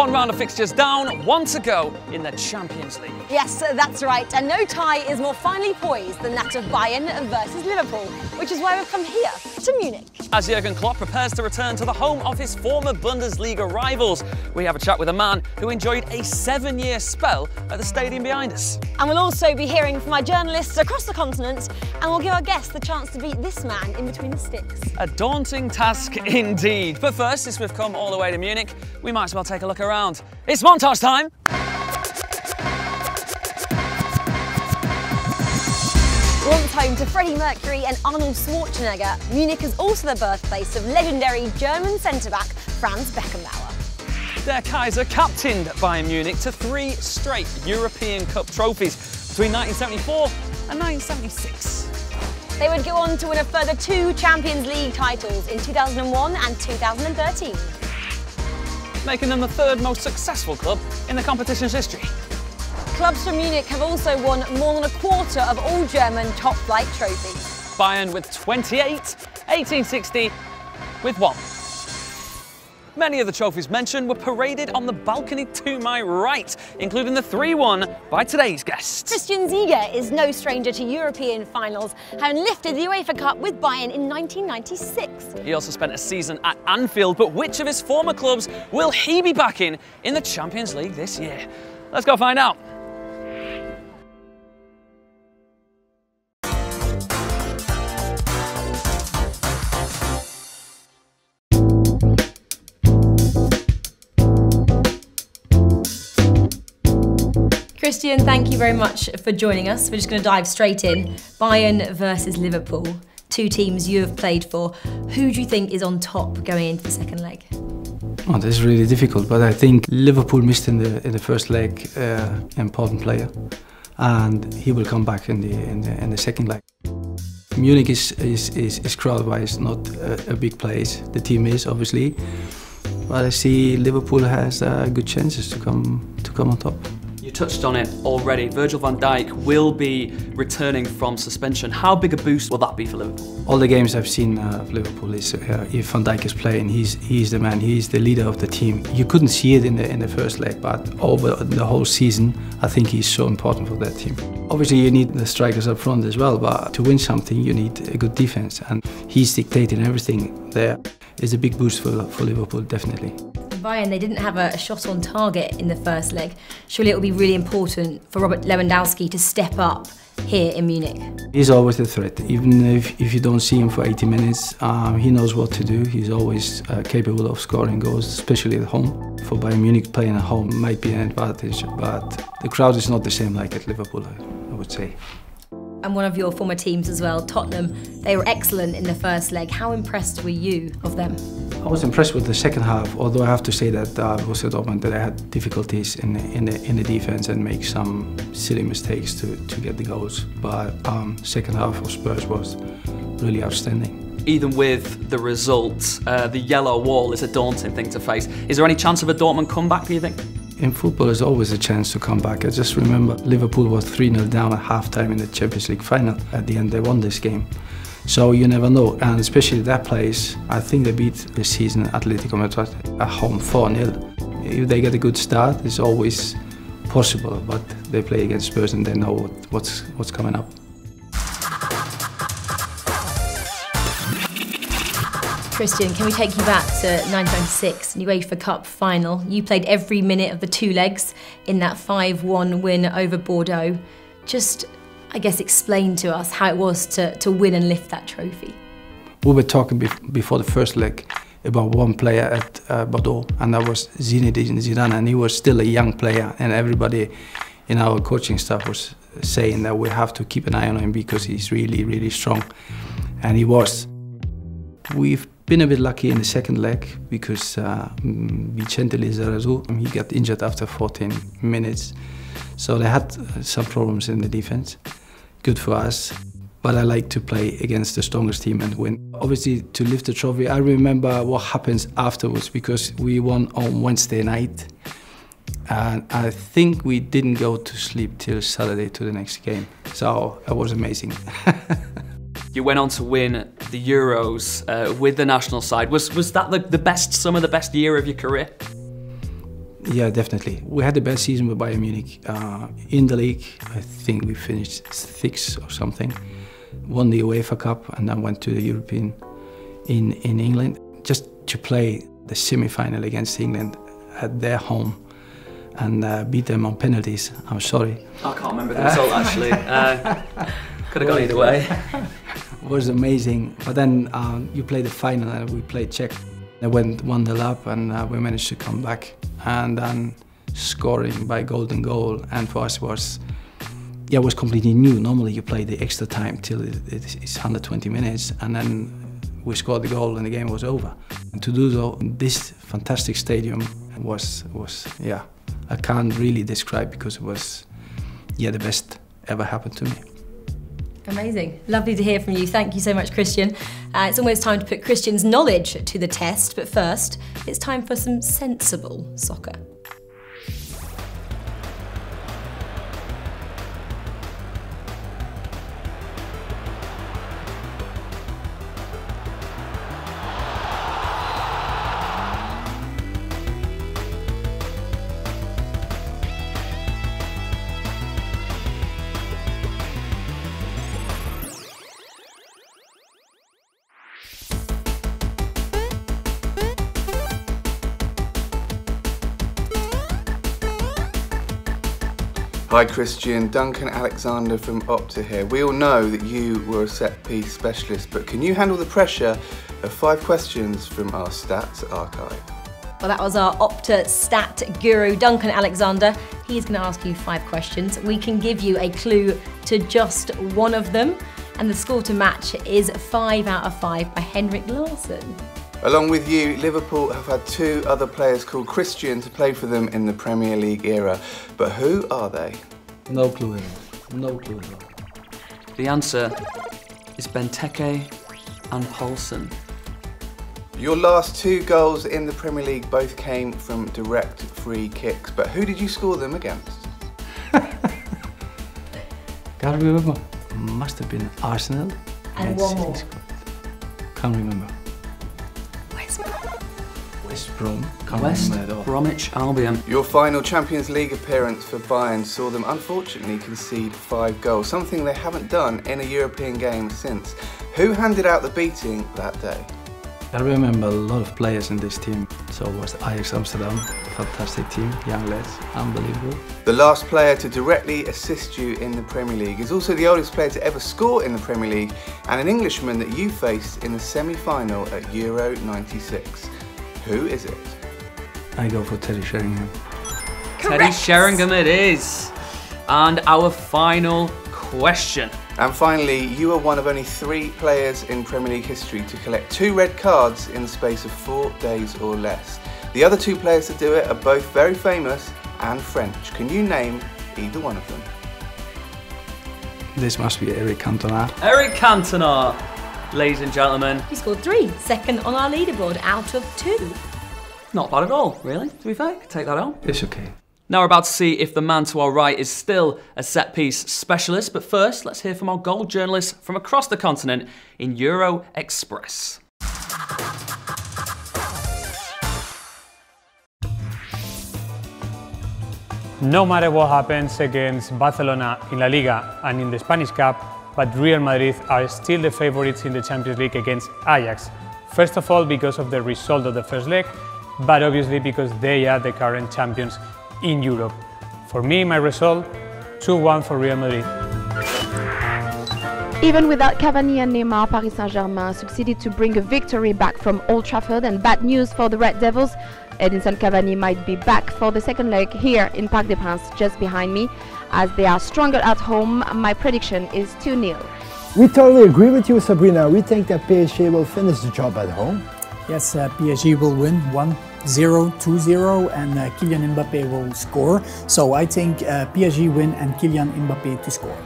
One round of fixtures down, one to go in the Champions League. Yes, that's right, and no tie is more finely poised than that of Bayern versus Liverpool, which is why we've come here to Munich. As Jurgen Klopp prepares to return to the home of his former Bundesliga rivals, we have a chat with a man who enjoyed a 7-year spell at the stadium behind us. And we'll also be hearing from our journalists across the continent, and we'll give our guests the chance to beat this man in between the sticks. A daunting task indeed. But first, since we've come all the way to Munich, we might as well take a look around. It's montage time! Once home to Freddie Mercury and Arnold Schwarzenegger, Munich is also the birthplace of legendary German centre-back Franz Beckenbauer. Der Kaiser captained Bayern Munich to 3 straight European Cup trophies between 1974 and 1976. They would go on to win a further 2 Champions League titles in 2001 and 2013. Making them the 3rd most successful club in the competition's history. Clubs from Munich have also won more than a quarter of all German top-flight trophies. Bayern with 28, 1860 with 1. Many of the trophies mentioned were paraded on the balcony to my right, including the 3 won by today's guest. Christian Ziege is no stranger to European finals, having lifted the UEFA Cup with Bayern in 1996. He also spent a season at Anfield, but which of his former clubs will he be backing in the Champions League this year? Let's go find out. Christian, thank you very much for joining us. We're just going to dive straight in. Bayern versus Liverpool, 2 teams you have played for. Who do you think is on top going into the second leg? Oh, this is really difficult, but I think Liverpool missed in the first leg important player, and he will come back in the second leg. Munich is crowd-wise not a big place. The team is obviously, but I see Liverpool has good chances to come on top. You touched on it already. Virgil van Dijk will be returning from suspension. How big a boost will that be for Liverpool? All the games I've seen of Liverpool is if Van Dijk is playing, he's the man. He's the leader of the team. You couldn't see it in the first leg, but over the whole season, I think he's so important for that team. Obviously, you need the strikers up front as well, but to win something, you need a good defense, and he's dictating everything there. It's a big boost for Liverpool, definitely. Bayern, they didn't have a shot on target in the first leg. Surely it will be really important for Robert Lewandowski to step up here in Munich. He's always a threat. Even if you don't see him for 80 minutes, he knows what to do. He's always capable of scoring goals, especially at home. For Bayern Munich, playing at home might be an advantage, but the crowd is not the same like at Liverpool, I would say. And one of your former teams as well, Tottenham, they were excellent in the first leg. How impressed were you of them? I was impressed with the second half, although I have to say that Borussia Dortmund that I had difficulties in the defense and make some silly mistakes to get the goals. But second half of Spurs was really outstanding. Even with the result, the yellow wall is a daunting thing to face. Is there any chance of a Dortmund comeback, do you think? In football, there's always a chance to come back. I just remember Liverpool was 3-0 down at half-time in the Champions League final. At the end, they won this game. So you never know, and especially that place, I think they beat this season Atletico Madrid at home 4-0. If they get a good start, it's always possible, but they play against Spurs and they know what's coming up. Christian, can we take you back to 1996, UEFA Cup final? You played every minute of the 2 legs in that 5-1 win over Bordeaux. Just, I guess, explain to us how it was to win and lift that trophy. We were talking before the first leg about one player at Bordeaux, and that was Zinedine Zidane, and he was still a young player, and everybody in our coaching staff was saying that we have to keep an eye on him because he's really, really strong, and he was. We've been a bit lucky in the second leg because Vicente Lizarazu, he got injured after 14 minutes, so they had some problems in the defense. Good for us, but I like to play against the strongest team and win. Obviously, to lift the trophy, I remember what happens afterwards because we won on Wednesday night, and I think we didn't go to sleep till Saturday to the next game, so it was amazing. You went on to win the Euros with the national side. Was that the best summer, the best year of your career? Yeah, definitely. We had the best season with Bayern Munich. In the league, I think we finished 6th or something. Won the UEFA Cup and then went to the European in England. Just to play the semi-final against England at their home and beat them on penalties. I'm sorry. I can't remember the result actually. Could have gone either way. It was amazing. But then you play the final and we played Czech. They went 1-0 up and we managed to come back and then scoring by golden goal. And for us it was completely new. Normally you play the extra time till it's 120 minutes and then we scored the goal and the game was over. And to do so in this fantastic stadium was yeah, I can't really describe because it was, yeah, the best ever happened to me. Amazing. Lovely to hear from you. Thank you so much, Christian. It's almost time to put Christian's knowledge to the test, but first, it's time for some sensible soccer. Hi Christian, Duncan Alexander from Opta here. We all know that you were a set-piece specialist, but can you handle the pressure of 5 questions from our stats archive? Well, that was our Opta stat guru, Duncan Alexander. He's going to ask you 5 questions. We can give you a clue to just one of them, and the score to match is 5 out of 5 by Henrik Larsson. Along with you, Liverpool have had 2 other players called Christian to play for them in the Premier League era. But who are they? No clue at all. No clue at all. The answer is Benteke and Poulsen. Your last 2 goals in the Premier League both came from direct free kicks. But who did you score them against? Can't remember. Must have been Arsenal. And one more. Can't remember. West Brom. West Bromwich Albion. Your final Champions League appearance for Bayern saw them unfortunately concede 5 goals, something they haven't done in a European game since. Who handed out the beating that day? I remember a lot of players in this team. So it was Ajax Amsterdam, fantastic team, young lads, unbelievable. The last player to directly assist you in the Premier League is also the oldest player to ever score in the Premier League and an Englishman that you faced in the semi-final at Euro '96. Who is it? I go for Teddy Sheringham. Teddy Sheringham it is. And our final question. And finally, you are one of only 3 players in Premier League history to collect 2 red cards in the space of 4 days or less. The other 2 players to do it are both very famous and French. Can you name either one of them? This must be Eric Cantona. Eric Cantona, ladies and gentlemen. He scored 3, second on our leaderboard out of 2. Not bad at all, really, to be fair. Take that on. It's okay. Now we're about to see if the man to our right is still a set-piece specialist, but first, let's hear from our goal journalists from across the continent in Euro Express. No matter what happens against Barcelona in La Liga and in the Spanish Cup, but Real Madrid are still the favourites in the Champions League against Ajax. First of all, because of the result of the first leg, but obviously because they are the current champions in Europe. For me, my result, 2-1 for Real Madrid. Even without Cavani and Neymar, Paris Saint-Germain succeeded to bring a victory back from Old Trafford, and bad news for the Red Devils. Edinson Cavani might be back for the second leg here in Parc des Princes, just behind me. As they are stronger at home, my prediction is 2-0. We totally agree with you, Sabrina. We think that PSG will finish the job at home. Yes, PSG will win 1-0, 2-0, and Kylian Mbappé will score. So I think PSG win and Kylian Mbappé to score.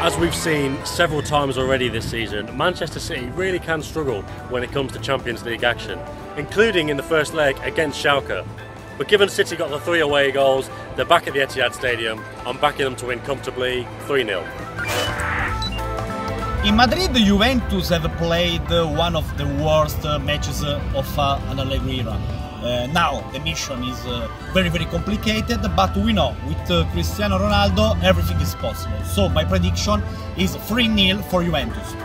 As we've seen several times already this season, Manchester City really can struggle when it comes to Champions League action, including in the first leg against Schalke. But given City got the 3 away goals, they're back at the Etihad Stadium. I'm backing them to win comfortably 3-0. In Madrid, Juventus have played one of the worst matches of an Allegri era. Now the mission is very complicated, but we know with Cristiano Ronaldo everything is possible. So my prediction is 3-0 for Juventus.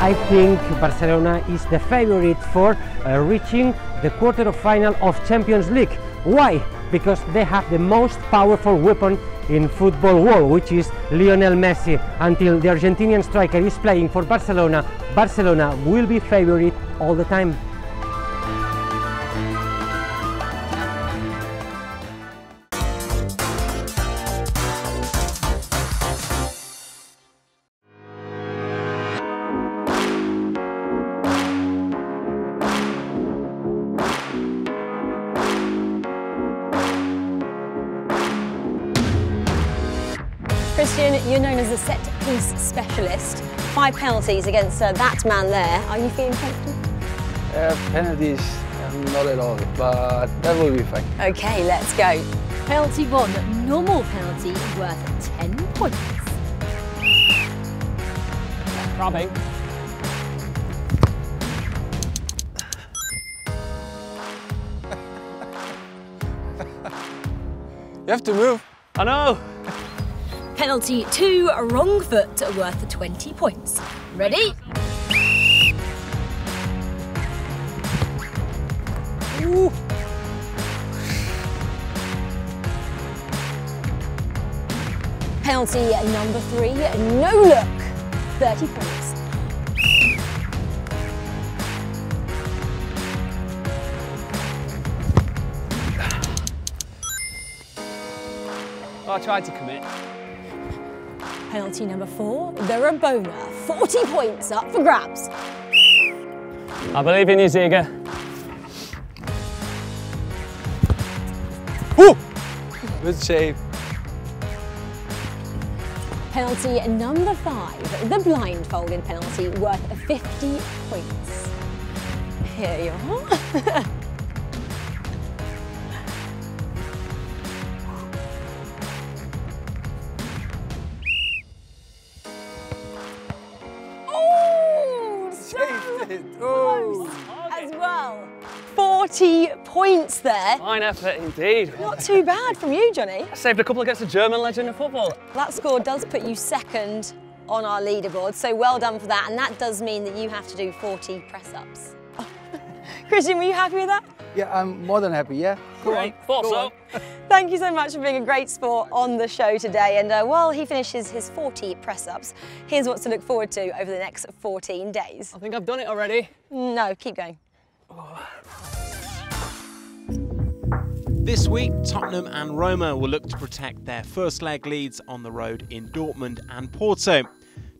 I think Barcelona is the favorite for reaching the quarter-final of Champions League. Why? Because they have the most powerful weapon in football world, which is Lionel Messi. Until the Argentinian striker is playing for Barcelona, Barcelona will be favorite all the time. Christian, you're known as a set-piece specialist. 5 penalties against that man there. Are you feeling confident? Penalties, not at all, but that will be fine. Okay, let's go. Penalty 1, normal penalty worth 10 points. Robbie. You have to move. I know. Penalty 2, wrong foot worth 20 points. Ready? Ooh. Penalty number 3, no look, 30 points. I tried to commit. Penalty number 4, the Rabona, 40 points up for grabs. I believe in you, Ziege. Woo! Good save. Penalty number 5, the blindfolded penalty worth 50 points. Here you are. Oh, as well. 40 points there. Fine effort indeed. Not too bad from you, Johnny. I saved a couple against a German legend of football. That score does put you second on our leaderboard, so well done for that. And that does mean that you have to do 40 press-ups. Christian, were you happy with that? yeah, I'm more than happy, yeah. Great, thought so. Thank you so much for being a great sport on the show today. And while he finishes his 40 press-ups, here's what's to look forward to over the next 14 days. I think I've done it already. No, keep going. This week, Tottenham and Roma will look to protect their first leg leads on the road in Dortmund and Porto.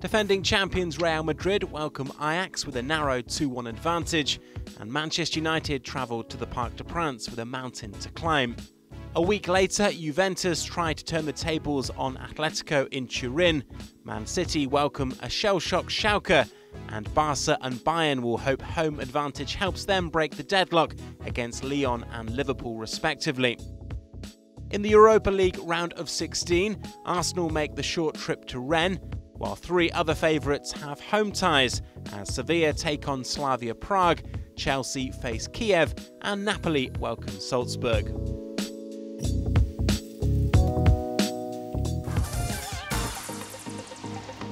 Defending champions Real Madrid welcome Ajax with a narrow 2-1 advantage, and Manchester United travelled to the Parc des Princes with a mountain to climb. A week later, Juventus tried to turn the tables on Atletico in Turin. Man City welcome a shell-shocked Schalke, and Barca and Bayern will hope home advantage helps them break the deadlock against Lyon and Liverpool respectively. In the Europa League round of 16, Arsenal make the short trip to Rennes, while 3 other favourites have home ties as Sevilla take on Slavia Prague, Chelsea face Kiev and Napoli welcome Salzburg.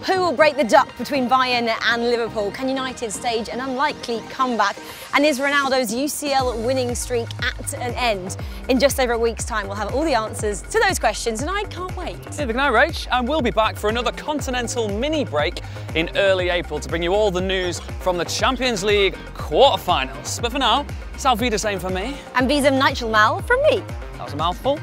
Who will break the duck between Bayern and Liverpool? Can United stage an unlikely comeback? And is Ronaldo's UCL winning streak at an end? In just over a week's time, we'll have all the answers to those questions, and I can't wait. Good night, Rach, and we'll be back for another continental mini break in early April to bring you all the news from the Champions League quarterfinals. But for now, Salve Wiedersehen from me. And Visum Nigel Mal from me. That was a mouthful.